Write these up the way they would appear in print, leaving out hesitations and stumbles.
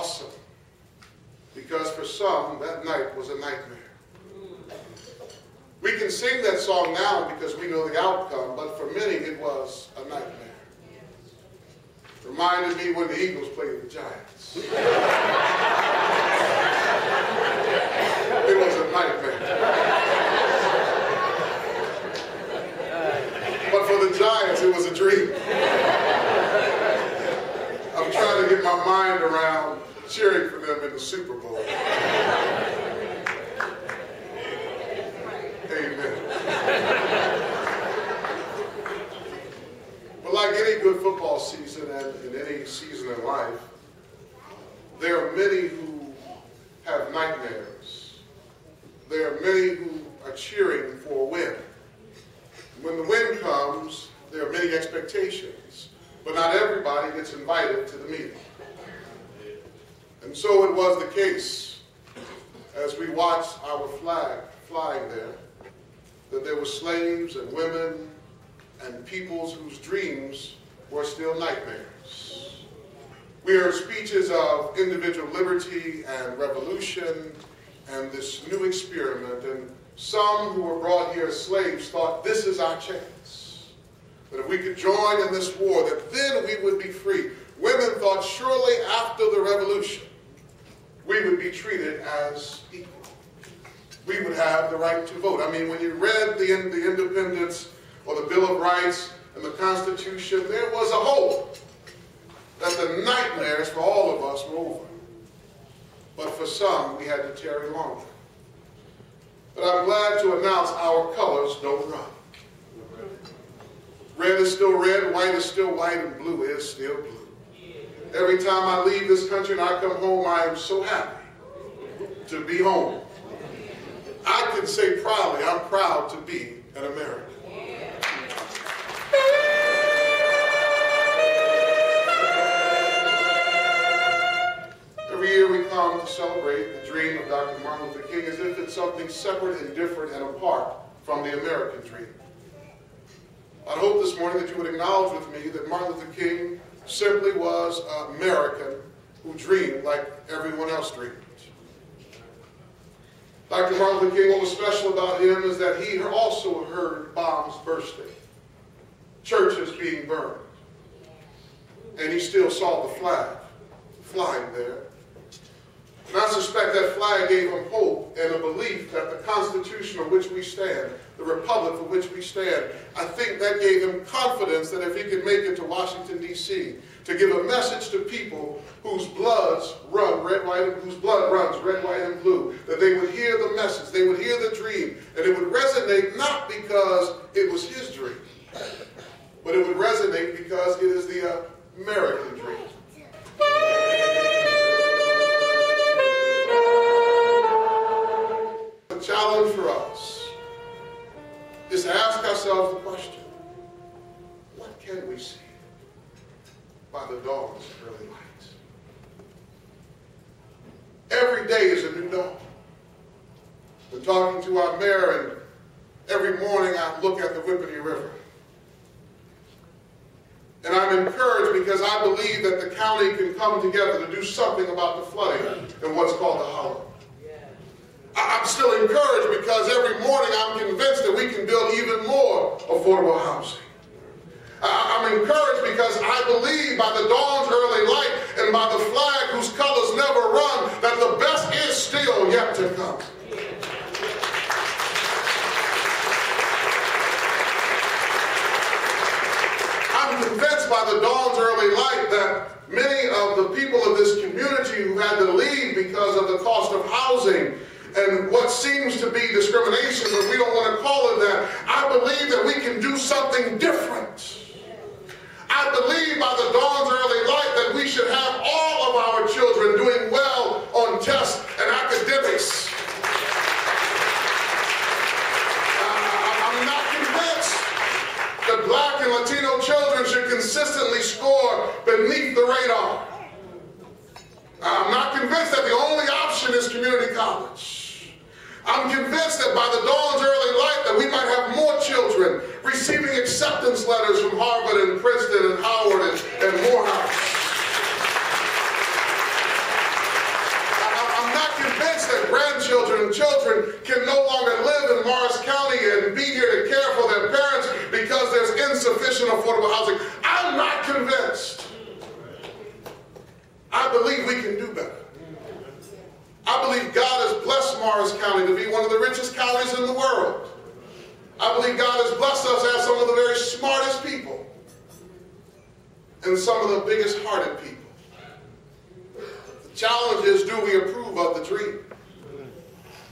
awesome, because for some, that night was a nightmare. We can sing that song now because we know the outcome, but for many it was a nightmare. Reminded me when the Eagles played the Giants. It was a nightmare. But for the Giants, it was a dream. I'm trying to get my mind around cheering for them in the Super Bowl. Amen. But like any good football season and in any season in life, there are many who have nightmares. There are many who are cheering for a win. When the win comes, there are many expectations, but not everybody gets invited to the meeting. And so it was the case as we watched our flag flying there, that there were slaves and women and peoples whose dreams were still nightmares. We heard speeches of individual liberty and revolution and this new experiment, and some who were brought here as slaves thought this is our chance. That if we could join in this war, that then we would be free. Women thought surely after the revolution, we would be treated as equal. We would have the right to vote. I mean, when you read the Independence or the Bill of Rights and the Constitution, there was a hope that the nightmares for all of us were over. But for some, we had to tarry longer. But I'm glad to announce our colors don't run. Red is still red, white is still white, and blue is still blue. Every time I leave this country and I come home, I am so happy to be home. I can say proudly, I'm proud to be an American. Every year we come to celebrate the dream of Dr. Martin Luther King as if it's something separate and different and apart from the American dream. I hope this morning that you would acknowledge with me that Martin Luther King simply was an American who dreamed like everyone else dreamed. Dr. Martin Luther King, what was special about him is that he also heard bombs bursting, churches being burned, and he still saw the flag flying there. And I suspect that flag gave him hope and a belief that the Constitution on which we stand, the Republic for which we stand, I think that gave him confidence that if he could make it to Washington, D.C., to give a message to people whose bloods run red, white, whose blood runs red, white, and blue, that they would hear the message, they would hear the dream, and it would resonate not because it was his dream, but it would resonate because it is the American dream. The challenge for us is to ask ourselves the question, what can we see by the dawn's early light? Every day is a new dawn. Been talking to our mayor, and every morning I look at the Whippany River. And I'm encouraged because I believe that the county can come together to do something about the flooding in what's called the Hollow. I'm still encouraged because every morning I'm convinced that we can build even more affordable housing. I'm encouraged because I believe by the dawn's early light and by the flag whose colors never run that the best is still yet to come. I'm convinced by the dawn's early light that many of the people of this community who had to leave because of the cost of housing and what seems to be discrimination, but we don't want to call it that, I believe that we can do something different. I believe by the dawn's early light that we should have all of our children doing well on tests and academics. I'm not convinced that Black and Latino children should consistently score beneath the radar. I'm not convinced that the only option is community college. I'm convinced that by the dawn's early light that we might have more children receiving acceptance letters from Harvard and Princeton and Howard and Morehouse. convinced that grandchildren and children can no longer live in Morris County and be here to care for their parents because there's insufficient affordable housing. I'm not convinced. I believe we can do better. I believe God has blessed Morris County to be one of the richest counties in the world. I believe God has blessed us to have some of the very smartest people and some of the biggest hearted people. The challenge is, do we approve of the dream?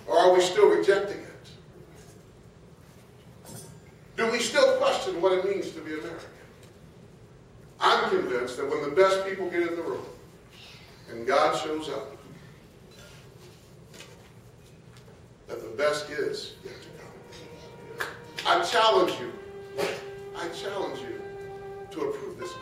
Or are we still rejecting it? Do we still question what it means to be American? I'm convinced that when the best people get in the room and God shows up, that the best is yet to come. I challenge you to approve this.